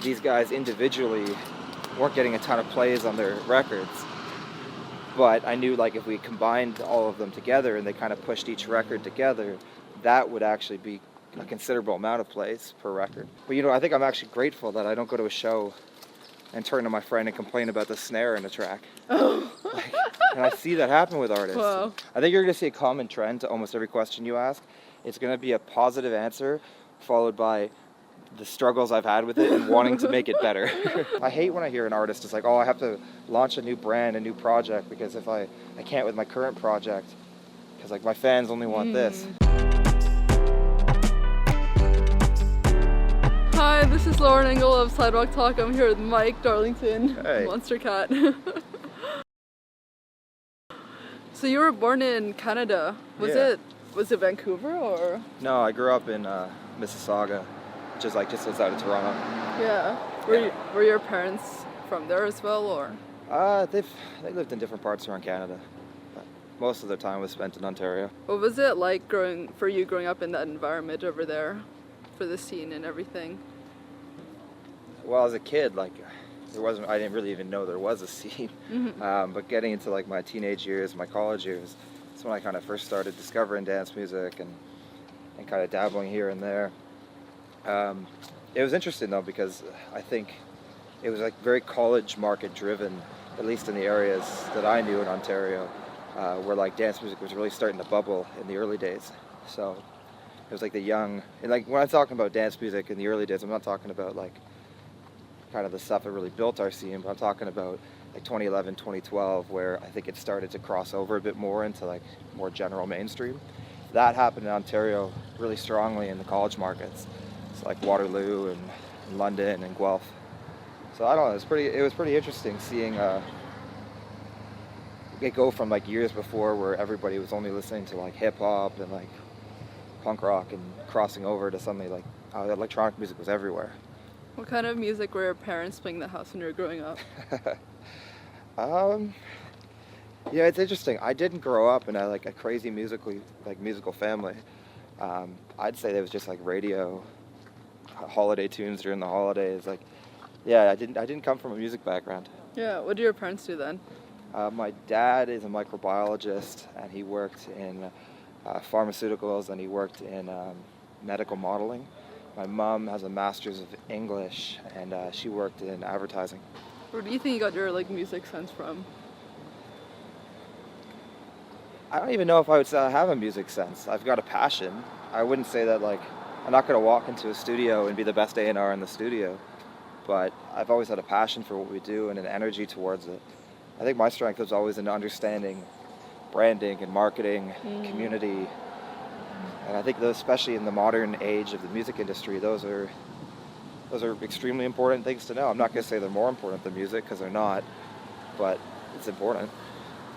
these guys individually weren't getting a ton of plays on their records. But I knew like if we combined all of them together and they kind of pushed each record together, that would actually be a considerable amount of plays per record. But I think I'm actually grateful that I don't go to a show and turn to my friend and complain about the snare in a track. Oh. And I see that happen with artists. Wow. I think you're going to see a common trend to almost every question you ask. It's going to be a positive answer followed by the struggles I've had with it and wanting to make it better. I hate when I hear an artist is like, oh, I have to launch a new brand, a new project, because if I can't with my current project, because like my fans only want this. Hi, this is Lauren Engel of Sidewalk Talk. I'm here with Mike Darlington, Hey. Monstercat. So you were born in Canada. Was it Vancouver or? No, I grew up in Mississauga, which is like just outside of Toronto. Yeah. Were your parents from there as well, or? They lived in different parts around Canada, but most of their time was spent in Ontario. What was it like growing up in that environment over there, for the scene and everything? Well, as a kid, like I didn't really even know there was a scene. Mm-hmm. But getting into like my teenage years, my college years, that's when I kind of first started discovering dance music and kind of dabbling here and there. It was interesting though, because I think it was like very college market driven, at least in the areas that I knew in Ontario, where like dance music was really starting to bubble in the early days. So it was like the young, and like when I'm talking about dance music in the early days, I'm not talking about like kind of the stuff that really built our scene, but I'm talking about like 2011, 2012, where I think it started to cross over a bit more into like more general mainstream. That happened in Ontario really strongly in the college markets. It's like Waterloo and London and Guelph. So I don't know, it was pretty interesting seeing it go from like years before where everybody was only listening to like hip hop and like punk rock and crossing over to suddenly like electronic music was everywhere. What kind of music were your parents playing in the house when you were growing up? Yeah, it's interesting. I didn't grow up in a crazy musical family. I'd say there was just like radio, holiday tunes during the holidays. Like, yeah, I didn't come from a music background. Yeah, what do your parents do then? My dad is a microbiologist, and he worked in pharmaceuticals, and he worked in medical modeling. My mom has a master's of English, and she worked in advertising. Where do you think you got your like music sense from? I don't even know if I would say I have a music sense. I've got a passion. I wouldn't say that like I'm not going to walk into a studio and be the best A&R in the studio, but I've always had a passion for what we do and an energy towards it. I think my strength was always in understanding branding and marketing, community. And I think that especially in the modern age of the music industry, those are extremely important things to know. I'm not going to say they're more important than music, because they're not, but it's important.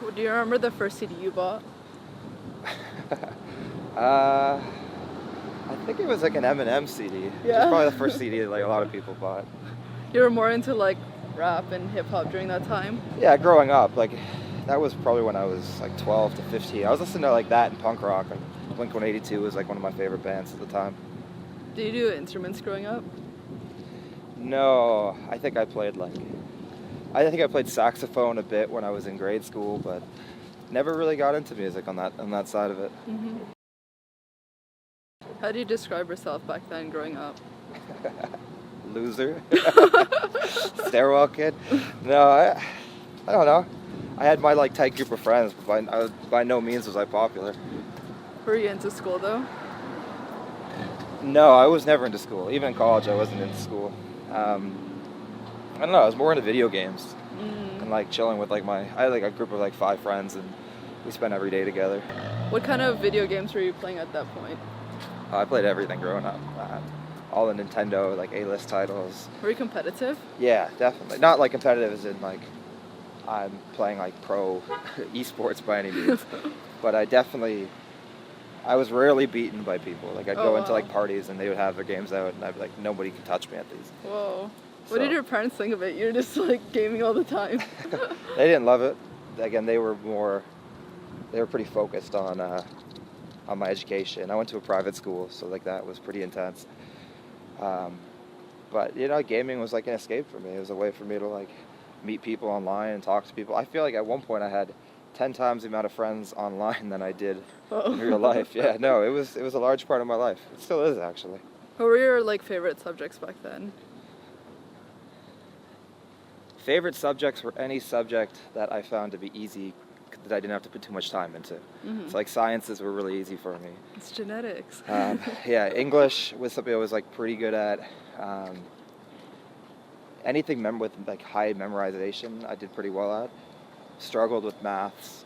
Well, do you remember the first CD you bought? I think it was like an Eminem CD. Yeah. It was probably the first CD that like a lot of people bought. You were more into like rap and hip hop during that time? Yeah, growing up, like that was probably when I was like 12 to 15. I was listening to like that and punk rock. Like Blink-182 was like one of my favorite bands at the time. Did you do instruments growing up? No, I think I played saxophone a bit when I was in grade school, but never really got into music on that side of it. Mm-hmm. How do you describe yourself back then growing up? Loser. Stairwell kid. No, I don't know. I had my like tight group of friends, but by no means was I popular. Were you into school though? No, I was never into school. Even in college, I wasn't into school. I don't know. I was more into video games and like chilling with I had like a group of like 5 friends, and we spent every day together. What kind of video games were you playing at that point? I played everything growing up. All the Nintendo, like A-list titles. Were you competitive? Yeah, definitely. Not like competitive as in like I'm playing like pro esports by any means, but I was rarely beaten by people. Like I'd go into like parties and they would have their games out, and I'd be like, nobody can touch me at these. Whoa. What did your parents think of it? You're just like gaming all the time. They didn't love it. Again, they were pretty focused on my education. I went to a private school, so like that was pretty intense. But gaming was like an escape for me. It was a way for me to like meet people online and talk to people. I feel like at one point I had 10 times the amount of friends online than I did in real life. Yeah, no, it was a large part of my life. It still is, actually. What were your like favorite subjects back then? Favorite subjects were any subject that I found to be easy, that I didn't have to put too much time into. So like sciences were really easy for me. It's genetics. Yeah, English was something I was like pretty good at. Anything with like high memorization, I did pretty well at. Struggled with maths.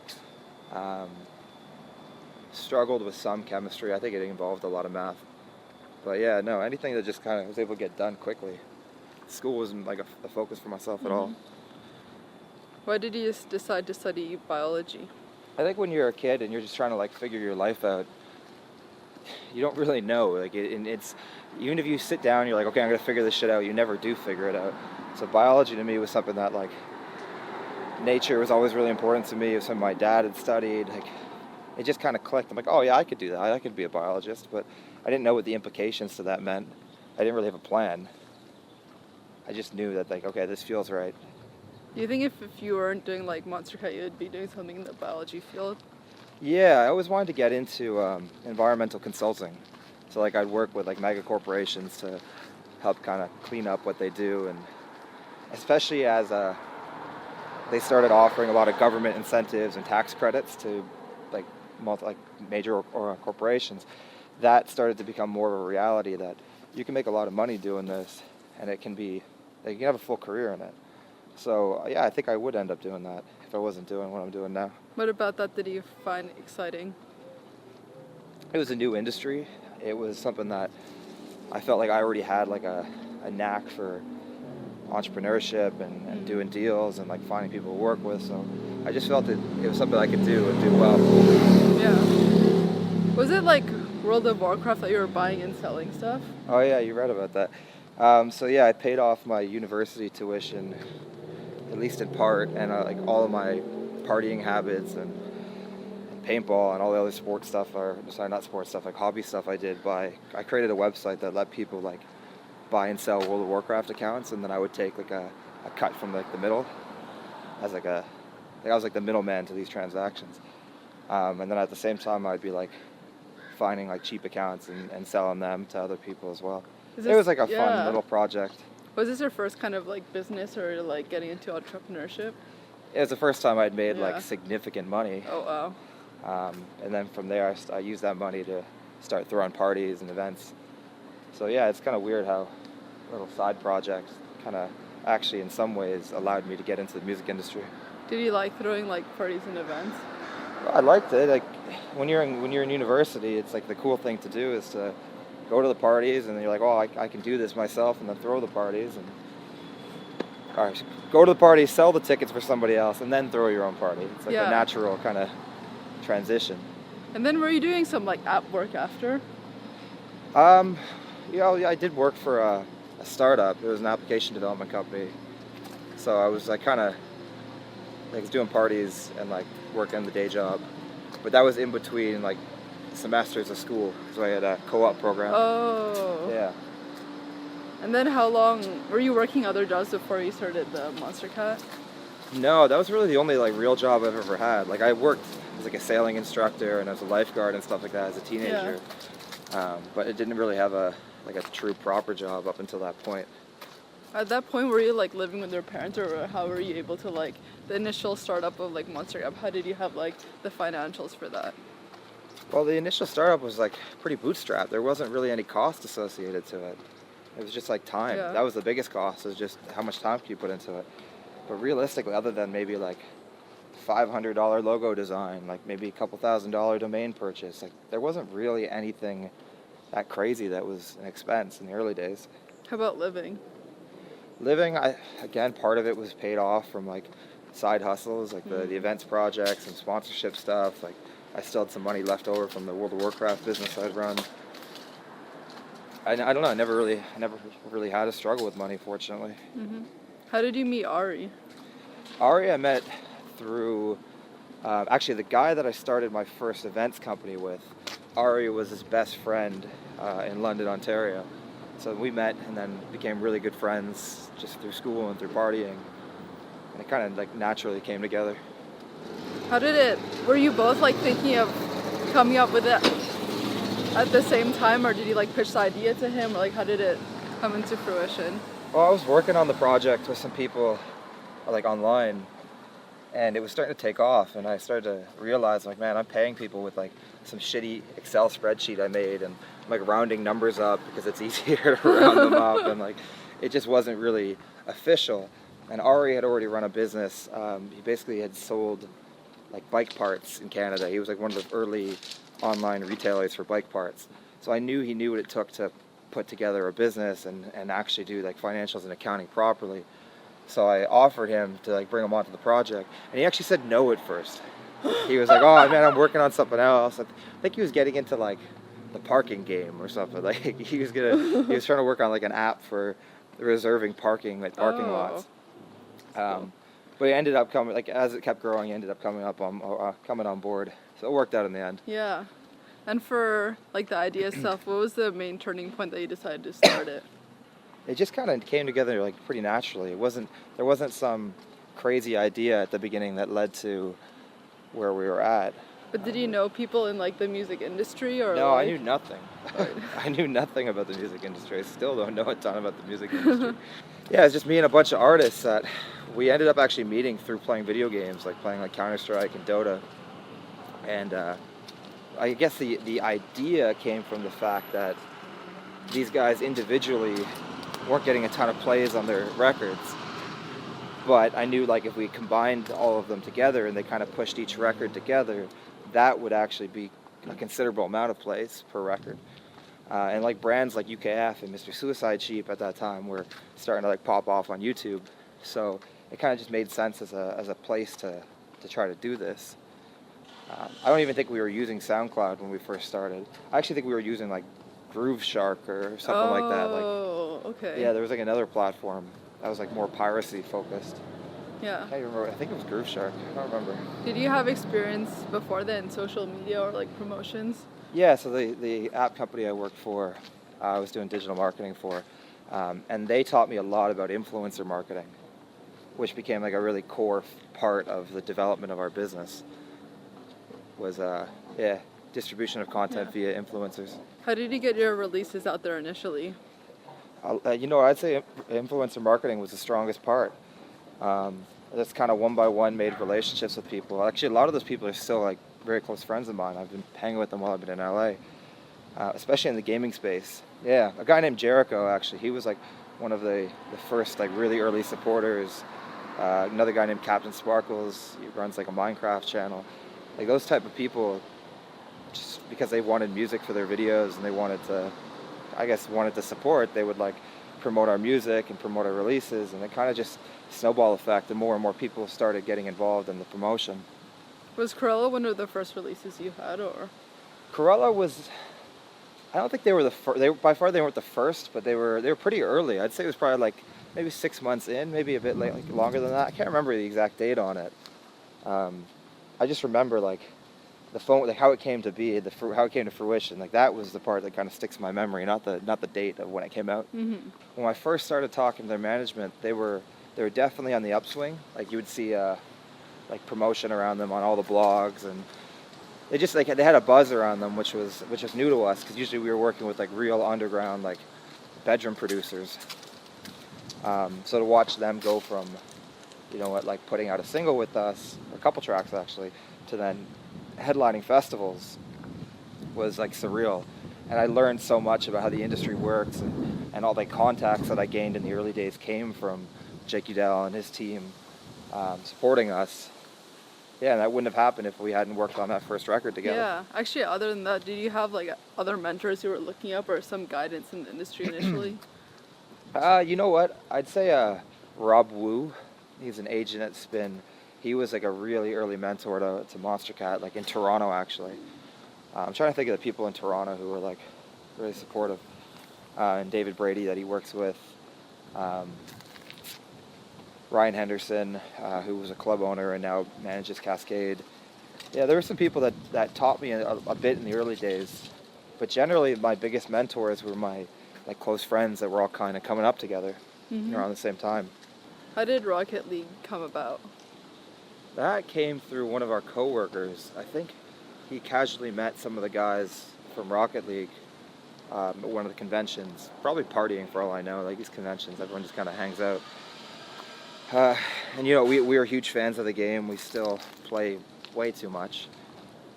Struggled with some chemistry. I think it involved a lot of math. But yeah, no, anything that just kind of was able to get done quickly. School wasn't like a focus for myself at all. Why did you decide to study biology? I think when you're a kid and you're just trying to like figure your life out, you don't really know. Like and it's even if you sit down, you're like, okay, I'm gonna figure this shit out. You never do figure it out. So biology to me was something that like nature was always really important to me. It was something my dad had studied. Like it just kind of clicked. I'm like, oh yeah, I could do that. I could be a biologist, but I didn't know what the implications to that meant. I didn't really have a plan. I just knew that like, okay, this feels right. Do you think if you weren't doing like Monstercat, you'd be doing something in the biology field? Yeah, I always wanted to get into environmental consulting. So like I'd work with like mega corporations to help kind of clean up what they do, and especially as they started offering a lot of government incentives and tax credits to like major corporations, that started to become more of a reality that you can make a lot of money doing this, and it can be, you can have a full career in it. So yeah, I think I would end up doing that if I wasn't doing what I'm doing now. What about that did you find exciting? It was a new industry. It was something that I felt like I already had like a knack for entrepreneurship and doing deals and like finding people to work with. So I just felt that it was something I could do and do well. Yeah. Was it like World of Warcraft that you were buying and selling stuff? Oh yeah, you read about that. So yeah, I paid off my university tuition, at least in part, and like all of my partying habits and paintball and all the other sports stuff, or sorry, not sports stuff, like hobby stuff I did I created a website that let people like buy and sell World of Warcraft accounts, and then I would take like a cut from like the middle as like I was like the middleman to these transactions. And then at the same time I'd be like finding like cheap accounts and selling them to other people as well. It was like a fun little project. Was this your first kind of like business or like getting into entrepreneurship? It was the first time I'd made like significant money. Oh wow. And then from there I used that money to start throwing parties and events. So yeah, it's kind of weird how little side projects kind of actually in some ways allowed me to get into the music industry. Did you like throwing like parties and events? Well, I liked it. Like when you're in university, it's like the cool thing to do is to go to the parties, and then you're like, oh, I can do this myself, and then throw the parties, and or go to the party, sell the tickets for somebody else, and then throw your own party. It's like a natural kind of transition. And then were you doing some like app work after? Yeah, I did work for a startup. It was an application development company. So I was like kind of like doing parties and like working the day job, but that was in between like semesters of school, so I had a co-op program. Oh. Yeah. And then how long were you working other jobs before you started the Monstercat? No, that was really the only like real job I've ever had. Like I worked as like a sailing instructor and as a lifeguard and stuff like that as a teenager. But it didn't really have a true proper job up until that point. At that point, were you like living with your parents, or how were you able to like the initial startup of like Monstercat? How did you have like the financials for that? Well, the initial startup was like pretty bootstrapped. There wasn't really any cost associated to it. It was just like time. Yeah. That was the biggest cost, was just how much time can you put into it. But realistically, other than maybe like $500 logo design, like maybe a couple $1,000 domain purchase, like there wasn't really anything that crazy that was an expense in the early days. How about living? Living, again, part of it was paid off from like side hustles, like the events projects and sponsorship stuff. Like I still had some money left over from the World of Warcraft business I'd run. I don't know. I never really had a struggle with money, fortunately. How did you meet Ari? Ari I met through actually the guy that I started my first events company with. Ari was his best friend in London, Ontario. So we met and then became really good friends just through school and through partying. And it kind of like naturally came together. Were you both like thinking of coming up with it at the same time, or did you like pitch the idea to him, or like how did it come into fruition? Well, I was working on the project with some people like online, and it was starting to take off, and I started to realize like, man, I'm paying people with like some shitty Excel spreadsheet I made, and I'm like rounding numbers up because it's easier to round them up, and like it just wasn't really official. And Ari had already run a business. He basically had sold like bike parts in Canada. He was like one of the early online retailers for bike parts. So I knew he knew what it took to put together a business and actually do like financials and accounting properly. So I offered him to like bring him onto the project, and he actually said no at first. He was like, "Oh man, I'm working on something else." I think he was getting into like the parking game or something. Like he was trying to work on like an app for reserving parking at parking lots. But he ended up coming, like as it kept growing, he ended up coming on board. So it worked out in the end. Yeah. And for like the idea itself, what was the main turning point that you decided to start it? It just kind of came together like pretty naturally. There wasn't some crazy idea at the beginning that led to where we were at. But did you know people in like the music industry, or? No, like... I knew nothing. Right. I knew nothing about the music industry. I still don't know a ton about the music industry. Yeah, it's just me and a bunch of artists that we ended up actually meeting through playing video games, like playing like Counter-Strike and Dota. And I guess the idea came from the fact that these guys individually weren't getting a ton of plays on their records. But I knew like if we combined all of them together and they kind of pushed each record together, that would actually be a considerable amount of plays per record. And like brands like UKF and Mr. Suicide Sheep at that time were starting to like pop off on YouTube. So it kind of just made sense as a place to try to do this. I don't even think we were using SoundCloud when we first started. I actually think we were using like Groove Shark or something like that. Oh, okay. Yeah, there was like another platform that was like more piracy focused. Yeah. I can't remember. I think it was Groove Shark. I don't remember. Did you have experience before that in social media or like promotions? Yeah, so the app company I worked for, I was doing digital marketing for, and they taught me a lot about influencer marketing, which became like a really core part of the development of our business. Was distribution of content via influencers. How did you get your releases out there initially? I'd say influencer marketing was the strongest part. That's kind of one by one made relationships with people. Actually, a lot of those people are still like very close friends of mine. I've been hanging with them while I've been in LA, especially in the gaming space. Yeah, a guy named Jericho, actually, he was like one of the first like really early supporters. Another guy named Captain Sparkles, he runs like a Minecraft channel. Like those type of people, just because they wanted music for their videos and they wanted to support, they would like promote our music and promote our releases, and it kind of just snowball effect, and more people started getting involved in the promotion. Was Corella one of the first releases you had, or? Corella was, I don't think they were the first, by far they weren't the first, but they were pretty early. I'd say it was probably like maybe 6 months in, maybe a bit late, like longer than that. I can't remember the exact date on it. I just remember like the phone, like how it came to be, how it came to fruition. Like that was the part that kind of sticks in my memory, not the date of when it came out. Mm-hmm. When I first started talking to their management, they were definitely on the upswing. Like you would see like promotion around them on all the blogs, and they just like they had a buzz around them, which was new to us because usually we were working with like real underground like bedroom producers. So to watch them go from, like putting out a single with us, a couple tracks actually, to then headlining festivals was like surreal. And I learned so much about how the industry works, and all the contacts that I gained in the early days came from Jake Udell and his team supporting us. Yeah, and that wouldn't have happened if we hadn't worked on that first record together. Yeah, actually, other than that, did you have like other mentors you were looking up, or some guidance in the industry initially? You know what? I'd say Rob Wu. He's an agent at Spin. He was like a really early mentor to Monstercat, like in Toronto actually. I'm trying to think of the people in Toronto who were like really supportive. And David Brady that he works with. Ryan Henderson, who was a club owner and now manages Cascade. Yeah, there were some people that taught me a bit in the early days. But generally my biggest mentors were my like close friends that were all kind of coming up together around the same time. How did Rocket League come about? That came through one of our coworkers. I think he casually met some of the guys from Rocket League at one of the conventions, probably partying for all I know. Like these conventions, everyone just kind of hangs out. And you know, we were huge fans of the game. We still play way too much.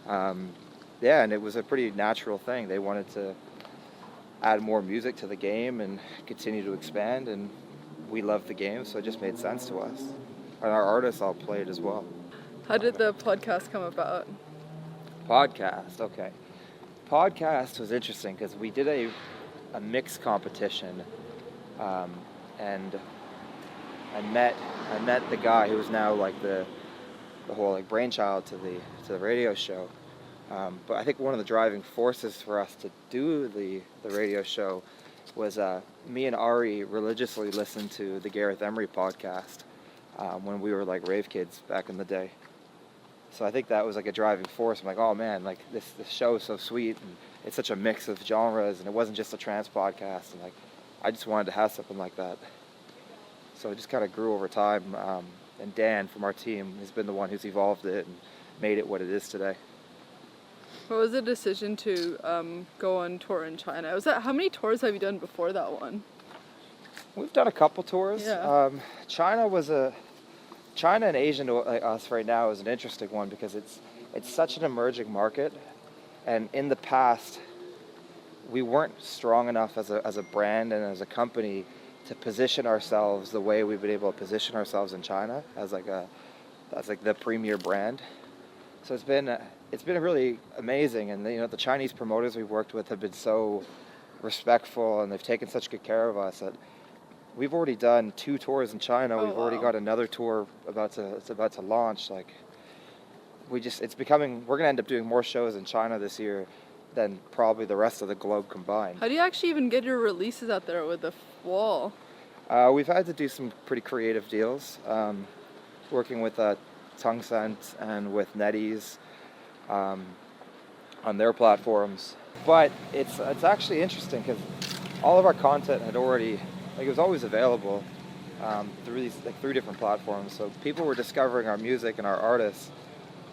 Yeah, and it was a pretty natural thing. They wanted to add more music to the game and continue to expand, and we loved the game, so it just made sense to us. And our artists all played as well. How did the podcast come about? Podcast, okay. Podcast was interesting because we did a mix competition, and I met the guy who was now like the whole like brainchild to the radio show. But I think one of the driving forces for us to do the radio show was me and Ari religiously listened to the Gareth Emery podcast when we were like rave kids back in the day. So I think that was like a driving force. I'm like, oh man, like this show is so sweet, and it's such a mix of genres, and it wasn't just a trance podcast, and like I just wanted to have something like that. So it just kind of grew over time, and Dan from our team has been the one who's evolved it and made it what it is today. What was the decision to go on tour in China? How many tours have you done before that one? We've done a couple tours. Yeah. China and Asia to us right now is an interesting one because it's such an emerging market, and in the past we weren't strong enough as a brand and as a company to position ourselves the way we've been able to position ourselves in China as like the premier brand. So it's been really amazing, and you know the Chinese promoters we've worked with have been so respectful, and they've taken such good care of us that we've already done 2 tours in China. Oh, We've already got another tour about to launch. Like we're gonna end up doing more shows in China this year than probably the rest of the globe combined. How do you actually even get your releases out there with the wall? We've had to do some pretty creative deals, working with Tungcent and with NetEase on their platforms. But it's actually interesting because all of our content had already, like it was always available through these like 3 different platforms. So people were discovering our music and our artists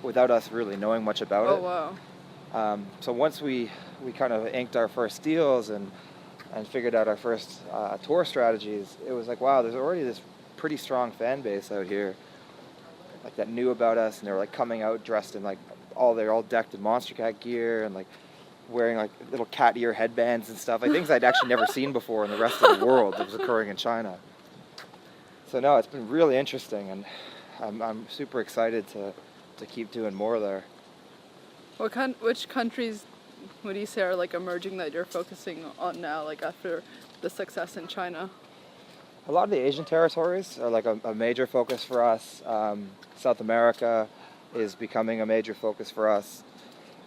without us really knowing much about it. Oh wow. So once we kind of inked our first deals and figured out our first tour strategies, it was like, wow, there's already this pretty strong fan base out here, like that knew about us, and they were like coming out dressed in like they're all decked in Monstercat gear and like wearing like little cat ear headbands and stuff, like things I'd actually never seen before in the rest of the world that was occurring in China. So no, it's been really interesting, and I'm super excited to keep doing more there. Which countries would you say are like emerging that you're focusing on now, like after the success in China? A lot of the Asian territories are like a major focus for us. South America is becoming a major focus for us.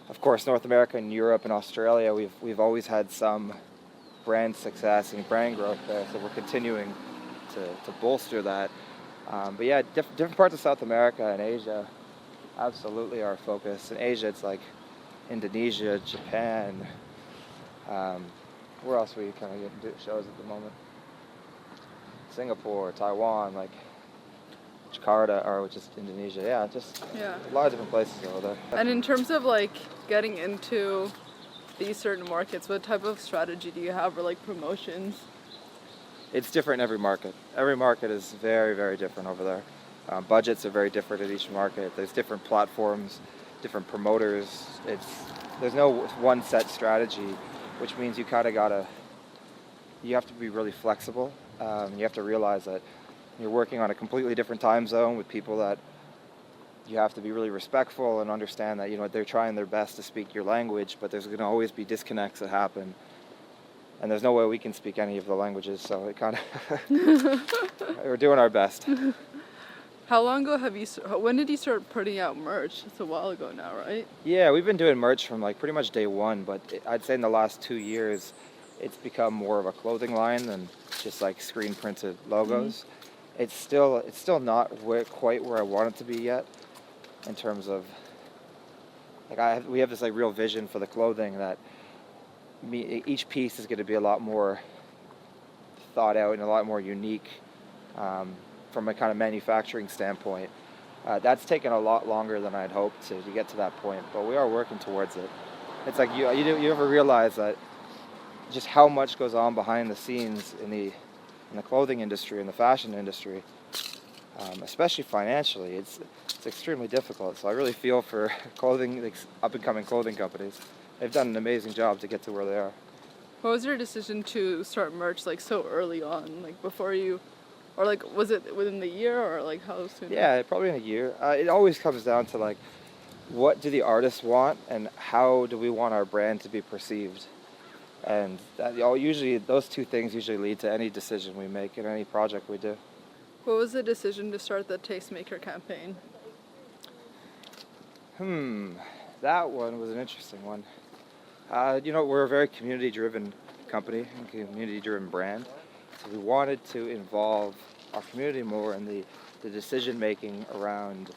Of course, North America and Europe and Australia, we've always had some brand success and brand growth there, so we're continuing to bolster that. But yeah, different parts of South America and Asia absolutely are our focus. In Asia, it's like Indonesia, Japan. Where else are we kind of getting to shows at the moment? Singapore, Taiwan, like Jakarta, which is Indonesia. Yeah, just a lot of different places over there. And in terms of like getting into these certain markets, what type of strategy do you have, or like promotions? It's different in every market. Every market is very, very different over there. Budgets are very different in each market. There's different platforms, different promoters. There's no one set strategy, which means you have to be really flexible. You have to realize that you're working on a completely different time zone with people that you have to be really respectful and understand that, you know, they're trying their best to speak your language, but there's going to always be disconnects that happen. And there's no way we can speak any of the languages, so it kind of we're doing our best. How long ago when did you start putting out merch? It's a while ago now, right? Yeah, we've been doing merch from like pretty much day one, but I'd say in the last 2 years, it's become more of a clothing line than just like screen printed logos. It's still not quite where I want it to be yet, in terms of like we have this like real vision for the clothing that each piece is going to be a lot more thought out and a lot more unique from a kind of manufacturing standpoint. That's taken a lot longer than I'd hoped to get to that point, but we are working towards it. It's like you ever realize that just how much goes on behind the scenes in the clothing industry, in the fashion industry, especially financially. It's extremely difficult. So I really feel for up and coming clothing companies. They've done an amazing job to get to where they are. What was your decision to start merch like so early on, like before you, or like was it within the year or like how soon? Yeah, probably in a year. It always comes down to like, what do the artists want and how do we want our brand to be perceived? And usually those two things usually lead to any decision we make in any project we do. What was the decision to start the Tastemaker campaign? That one was an interesting one. We're a very community-driven company and community-driven brand. So we wanted to involve our community more in the decision-making around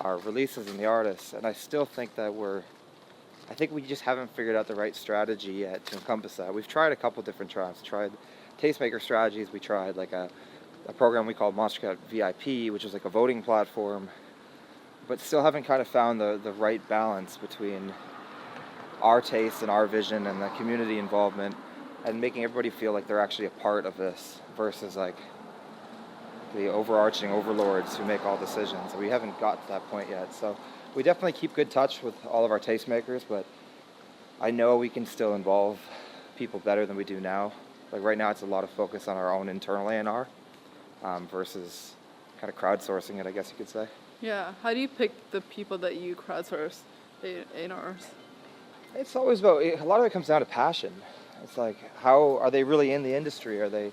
our releases and the artists. And I still think that I think we just haven't figured out the right strategy yet to encompass that. We've tried a couple different tracks. We tried Tastemaker strategies. We tried like a program we called Monstercat VIP, which was like a voting platform, but still haven't kind of found the right balance between our taste and our vision and the community involvement and making everybody feel like they're actually a part of this versus like the overarching overlords who make all decisions. We haven't got to that point yet. So we definitely keep good touch with all of our tastemakers, but I know we can still involve people better than we do now. Like right now it's a lot of focus on our own internal A&R versus kind of crowdsourcing it, I guess you could say. Yeah, how do you pick the people that you crowdsource A&Rs? It's always about, a lot of it comes down to passion. It's like, how are they really in the industry? Are they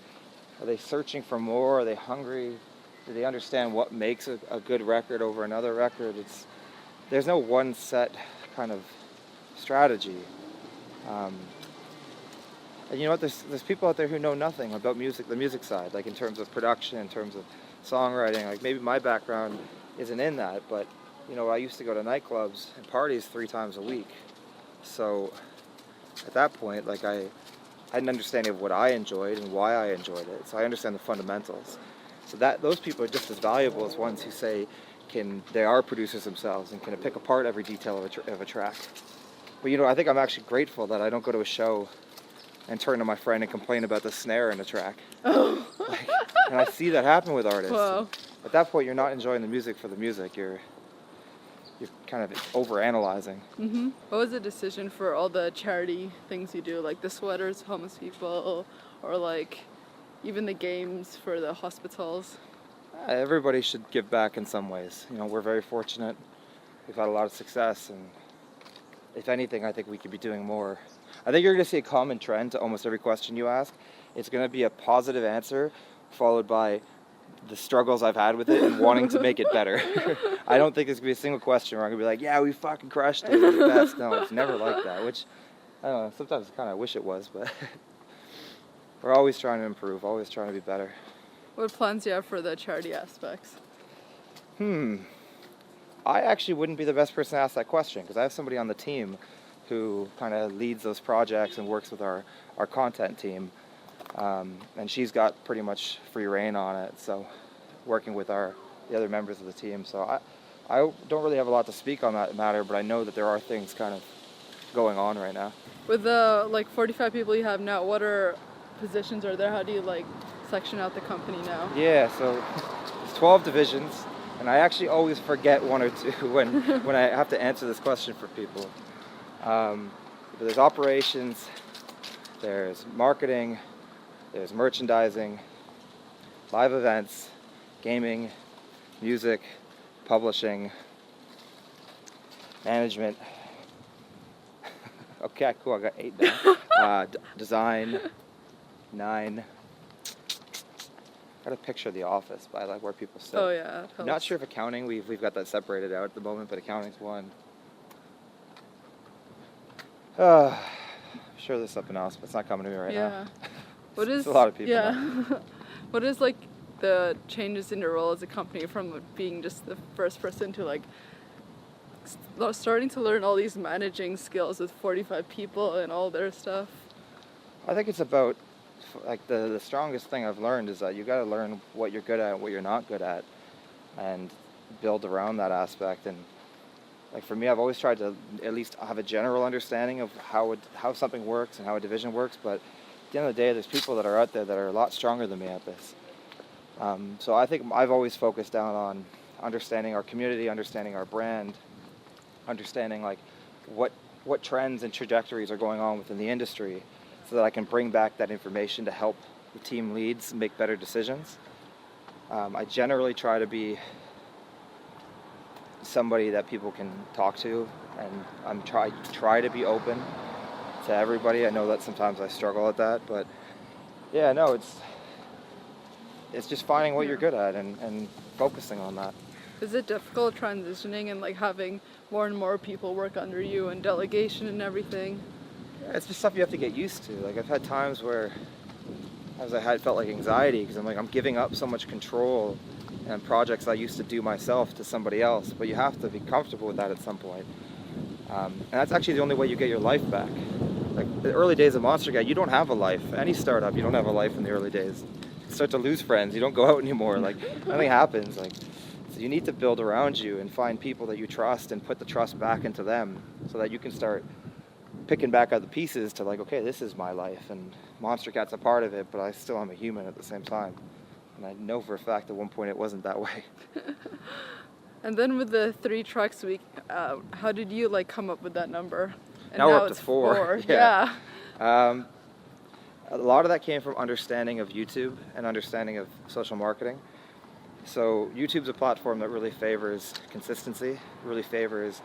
searching for more? Are they hungry? Do they understand what makes a good record over another record? There's no one set kind of strategy. And you know what? There's people out there who know nothing about music, the music side, like in terms of production, in terms of songwriting. Like maybe my background isn't in that, but I used to go to nightclubs and parties 3 times a week. So at that point, like I had an understanding of what I enjoyed and why I enjoyed it. So I understand the fundamentals. So those people are just as valuable as ones who say they are producers themselves and can pick apart every detail of a track. But I think I'm actually grateful that I don't go to a show and turn to my friend and complain about the snare in a track. Oh. And I see that happen with artists. Wow. At that point, you're not enjoying the music for the music. You're kind of over-analyzing. Mm-hmm. What was the decision for all the charity things you do, like the sweaters, homeless people, or like even the games for the hospitals? Everybody should give back in some ways. We're very fortunate. We've had a lot of success, and if anything, I think we could be doing more. I think you're going to see a common trend to almost every question you ask. It's going to be a positive answer followed by the struggles I've had with it and wanting to make it better. I don't think there's going to be a single question where I'm going to be like, yeah, we fucking crushed it, we're the best. No, it's never like that, which, I don't know, sometimes I kind of wish it was, but we're always trying to improve, always trying to be better. What plans do you have for the charity aspects? I actually wouldn't be the best person to ask that question because I have somebody on the team who kind of leads those projects and works with our content team. And she's got pretty much free reign on it, so working with the other members of the team. So I don't really have a lot to speak on that matter, but I know that there are things kind of going on right now. With the 45 people you have now, what positions are there? How do you section out the company now? Yeah, so it's 12 divisions, and I actually always forget one or two when I have to answer this question for people. But there's operations, there's marketing, there's merchandising, live events, gaming, music, publishing, management. Okay, cool, I got 8 now. Design, 9. Got a picture of the office by where people sit. Oh yeah. I'm not sure if accounting, we've got that separated out at the moment, but accounting's 1. I'm sure there's something else, but it's not coming to me right now. What is it's a lot of people. Yeah. What is the changes in your role as a company from being just the first person to starting to learn all these managing skills with 45 people and all their stuff? I think it's about like the strongest thing I've learned is that you got to learn what you're good at and what you're not good at, and build around that aspect. And like for me, I've always tried to at least have a general understanding of how something works and how a division works. But at the end of the day, there's people that are out there that are a lot stronger than me at this. So I think I've always focused down on understanding our community, understanding our brand, understanding like what trends and trajectories are going on within the industry, so that I can bring back that information to help the team leads make better decisions. I generally try to be somebody that people can talk to, and try to be open to everybody. I know that sometimes I struggle at that, but yeah, no, it's just finding what you're good at and focusing on that. Is it difficult transitioning and like having more and more people work under you and delegation and everything? Yeah, it's just stuff you have to get used to. Like I've had times where I felt like anxiety because I'm giving up so much control and projects I used to do myself to somebody else. But you have to be comfortable with that at some point. And that's actually the only way you get your life back. Like the early days of Monstercat, you don't have a life. Any startup, you don't have a life in the early days. You start to lose friends. You don't go out anymore. Like nothing happens. Like so you need to build around you and find people that you trust and put the trust back into them, so that you can start picking back out the pieces to like, okay, this is my life and Monstercat's a part of it, but I still am a human at the same time. And I know for a fact at one point it wasn't that way. And then with the 3 trucks a week, how did you like come up with that number? And now we're up to 4. Yeah. A lot of that came from understanding of YouTube and understanding of social marketing. So YouTube's a platform that really favors consistency, really favors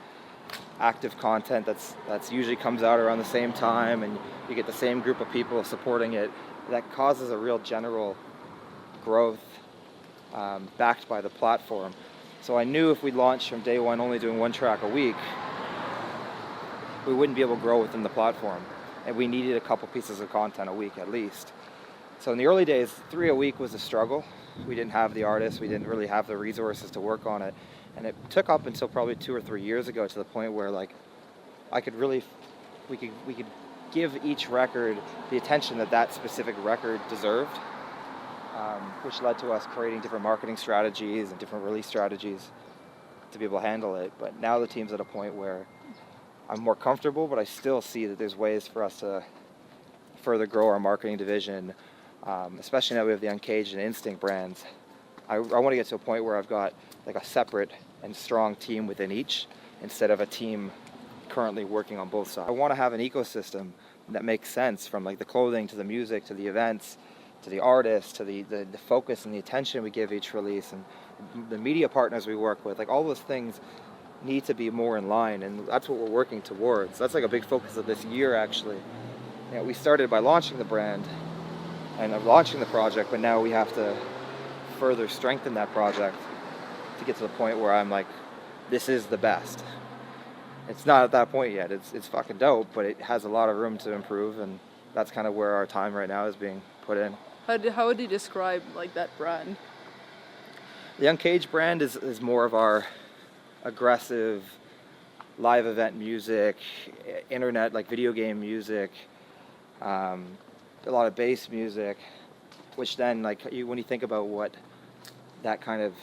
active content that's usually comes out around the same time, and you get the same group of people supporting it. That causes a real general growth backed by the platform. So I knew if we launched from day one only doing 1 track a week, we wouldn't be able to grow within the platform, and we needed a couple pieces of content a week at least. So in the early days, 3 a week was a struggle. We didn't have the artists, we didn't really have the resources to work on it. And it took up until probably 2 or 3 years ago to the point where like we could give each record the attention that specific record deserved, which led to us creating different marketing strategies and different release strategies to be able to handle it. But now the team's at a point where I'm more comfortable, but I still see that there's ways for us to further grow our marketing division, especially now we have the Uncaged and Instinct brands. I want to get to a point where I've got like a separate and strong team within each, instead of a team currently working on both sides. I want to have an ecosystem that makes sense, from like the clothing to the music to the events to the artists to the focus and the attention we give each release, and the media partners we work with. Like all those things need to be more in line, and that's what we're working towards. That's like a big focus of this year actually. You know, we started by launching the brand and launching the project, but now we have to further strengthen that project to get to the point where I'm like, this is the best. It's not at that point yet. It's fucking dope, but it has a lot of room to improve, and that's kind of where our time right now is being put in. How would you describe like that brand? The Uncaged brand is more of our aggressive live event music, internet, like video game music, a lot of bass music, which then like when you think about what that kind of,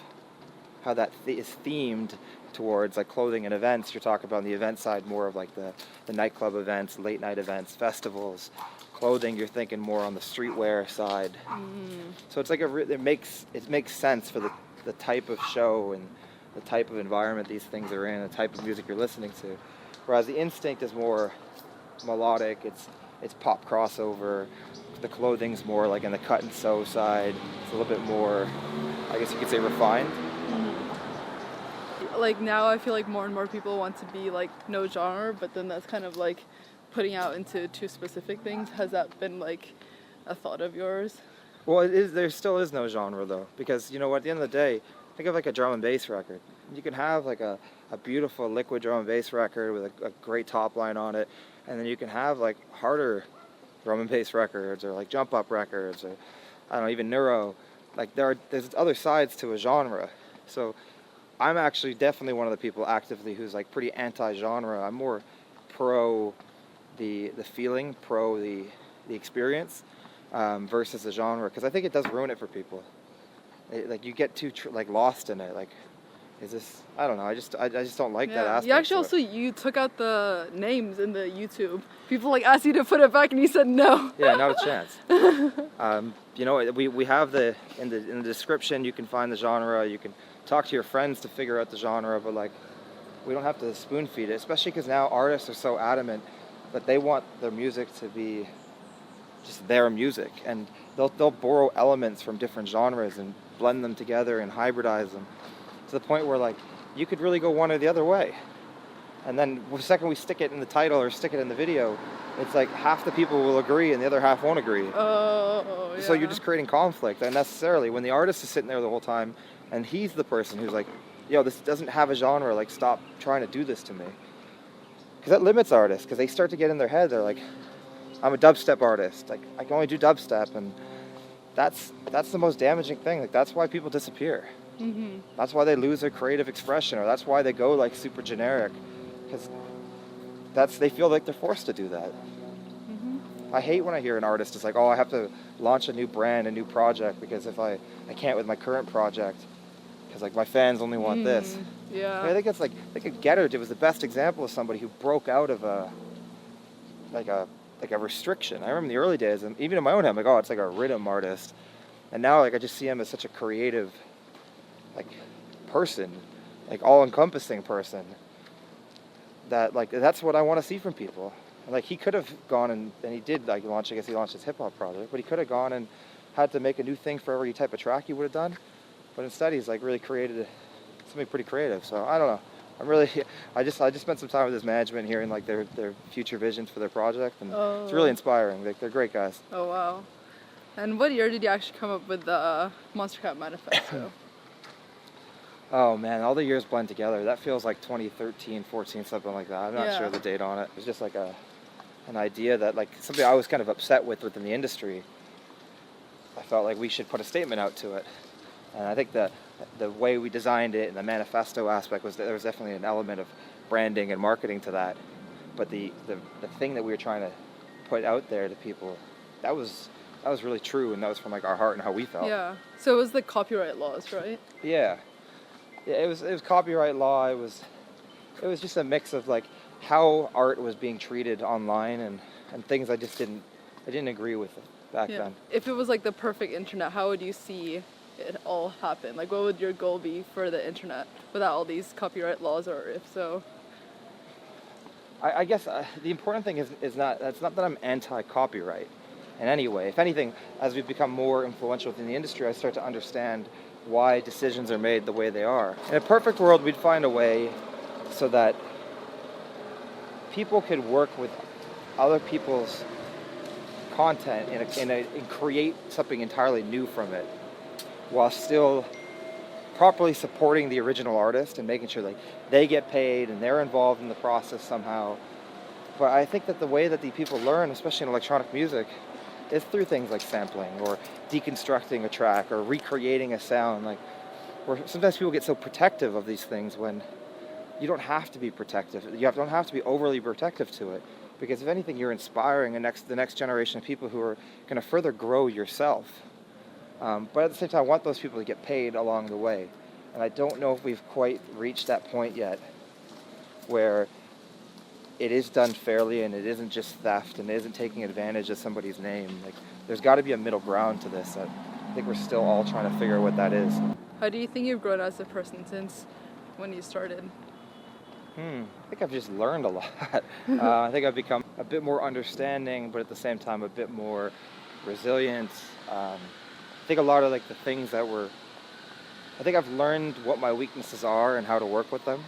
how that is themed towards like clothing and events, you're talking about on the event side more of like the nightclub events, late night events, festivals. Clothing, you're thinking more on the streetwear side. So it's like it makes sense for the type of show and the type of environment these things are in, the type of music you're listening to. Whereas the Instinct is more melodic, it's pop crossover. The clothing's more like in the cut and sew side. It's a little bit more, I guess you could say, refined. Like now I feel like more and more people want to be like no genre, but then that's kind of like putting out into 2 specific things. Has that been like a thought of yours? Well, there still is no genre though, because you know what, at the end of the day, think of like a drum and bass record. You can have like a beautiful liquid drum and bass record with a great top line on it, and then you can have like harder drum and bass records, or like jump up records, or I don't know, even neuro. Like there's other sides to a genre. So I'm actually definitely one of the people actively who's like pretty anti-genre. I'm more pro the feeling, pro the experience. versus a genre, because I think it does ruin it for people. Like you get too like lost in it. Like, is this? I don't know. I just don't like that aspect. You actually also you took out the names in the YouTube. People like asked you to put it back, and you said no. Yeah, not a chance. You know, we have in the description. You can find the genre. You can talk to your friends to figure out the genre, but like, we don't have to spoon feed it. Especially because now artists are so adamant that they want their music to be just their music, and they'll borrow elements from different genres and blend them together and hybridize them to the point where like you could really go one or the other way. And then the second we stick it in the title or stick it in the video, it's like half the people will agree and the other half won't agree. Oh, yeah. So you're just creating conflict unnecessarily when the artist is sitting there the whole time and he's the person who's like, yo, this doesn't have a genre, like stop trying to do this to me. Because that limits artists, because they start to get in their head, they're like, I'm a dubstep artist, like I can only do dubstep, and that's the most damaging thing. Like that's why people disappear. Mm-hmm. That's why they lose their creative expression, or that's why they go like super generic, because they feel like they're forced to do that. Mm-hmm. I hate when I hear an artist is like, oh, I have to launch a new brand, a new project, because if I can't with my current project, because like my fans only want this. Yeah. I think it's like Getter. It was the best example of somebody who broke out of a restriction. I remember in the early days, and even in my own head, I'm like, oh, it's like a rhythm artist, and now like I just see him as such a creative, like person, like all-encompassing person. That like that's what I want to see from people. And, like he could have gone and he did like launch. I guess he launched his hip hop project, but he could have gone and had to make a new thing for every type of track he would have done. But instead, he's like really created something pretty creative. So I don't know. I just spent some time with his management hearing like their future visions for their project, and it's really inspiring. Like they're great guys. Oh wow! And what year did you actually come up with the Monstercat manifesto? Oh man, all the years blend together. That feels like 2013, 14, something like that. I'm not sure the date on it. It was just like an idea that like something I was kind of upset with within the industry. I felt like we should put a statement out to it, and I think the way we designed it and the manifesto aspect was that there was definitely an element of branding and marketing to that. But the thing that we were trying to put out there to people, that was really true, and that was from like our heart and how we felt. Yeah. So it was the copyright laws, right? Yeah. Yeah, it was copyright law. It was just a mix of like how art was being treated online and things I didn't agree with back then. If it was like the perfect internet, how would you see it all happen? Like what would your goal be for the internet without all these copyright laws, or if so? I guess the important thing is not that I'm anti-copyright in any way. If anything, as we've become more influential within the industry, I start to understand why decisions are made the way they are. In a perfect world, we'd find a way so that people could work with other people's content and create something entirely new from it, while still properly supporting the original artist and making sure like they get paid and they're involved in the process somehow. But I think that the way that the people learn, especially in electronic music, is through things like sampling or deconstructing a track or recreating a sound. Like, where sometimes people get so protective of these things when you don't have to be protective. Don't have to be overly protective to it, because if anything, you're inspiring the next generation of people who are going to further grow yourself. But at the same time, I want those people to get paid along the way. And I don't know if we've quite reached that point yet where it is done fairly and it isn't just theft and it isn't taking advantage of somebody's name. Like, there's got to be a middle ground to this. I think we're still all trying to figure out what that is. How do you think you've grown as a person since when you started? I think I've just learned a lot. I think I've become a bit more understanding, but at the same time a bit more resilient. I think a lot of like the things that I think I've learned what my weaknesses are and how to work with them.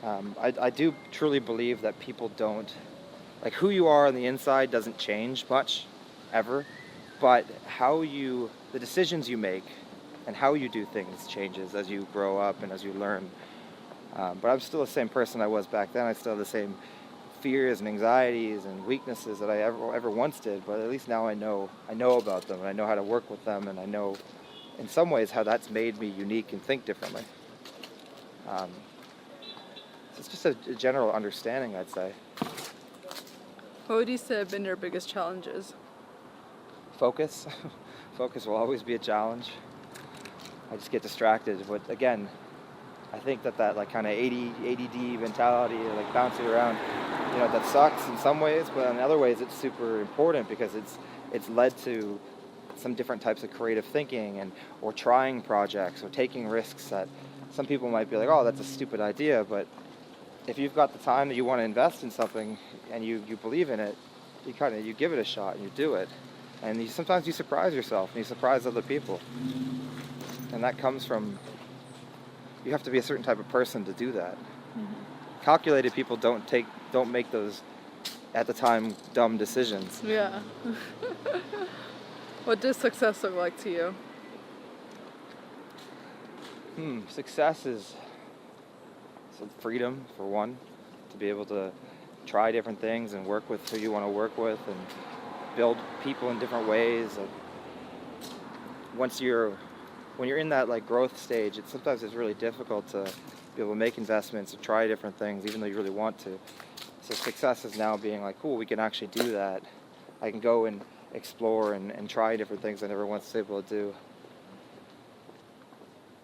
I do truly believe that people don't, like who you are on the inside doesn't change much, ever, but the decisions you make and how you do things changes as you grow up and as you learn. But I'm still the same person I was back then. I still have the same fears and anxieties and weaknesses that I ever once did, but at least now I know about them and I know how to work with them, and I know in some ways how that's made me unique and think differently. So it's just a general understanding, I'd say. What would you say have been your biggest challenges? focus. Focus will always be a challenge. I just get distracted. But again, I think that like kind of ADD mentality, like bouncing around, that sucks in some ways, but in other ways it's super important because it's led to some different types of creative thinking or trying projects or taking risks that some people might be like, oh, that's a stupid idea, but if you've got the time that you want to invest in something and you believe in it, you give it a shot and you do it. And sometimes you surprise yourself and you surprise other people. And that comes from, you have to be a certain type of person to do that. Mm-hmm. Calculated people don't make those, at the time, dumb decisions. Yeah. What does success look like to you? Success is freedom, for one, to be able to try different things and work with who you want to work with and build people in different ways. And when you're in that like growth stage, sometimes it's really difficult to be able to make investments and try different things, even though you really want to. So success is now being like, cool, we can actually do that. I can go and explore and try different things I never once was able to do.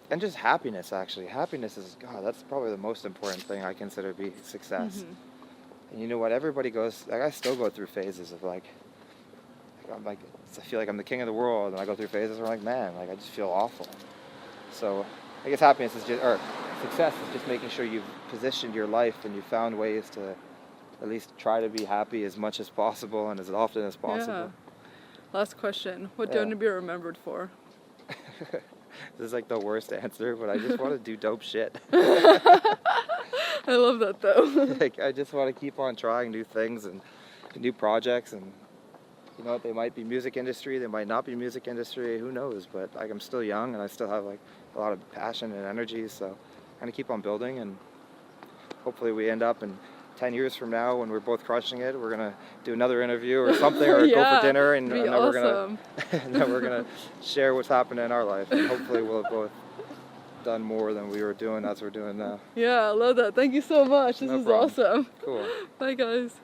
And just happiness, actually. Happiness is, God, that's probably the most important thing I consider to be success. Mm-hmm. And you know what? Everybody goes, like, I still go through phases of I feel like I'm the king of the world, and I go through phases where I'm like, man, I just feel awful. So I guess happiness is or success is just making sure you've positioned your life and you found ways to at least try to be happy as much as possible and as often as possible. Yeah. Last question. What do you want to be remembered for? This is like the worst answer, but I just want to do dope shit. I love that though. I just want to keep on trying new things and new projects, and you know what, they might be music industry, they might not be music industry, who knows, but I'm still young and I still have a lot of passion and energy, so I'm going to keep on building, and hopefully we end up in 10 years from now when we're both crushing it, we're going to do another interview or something, or go for dinner, and then awesome. we're going to share what's happening in our life, and hopefully we'll have both done more than we were doing as we're doing now. Yeah, I love that. Thank you so much. This is awesome. Cool. Bye guys.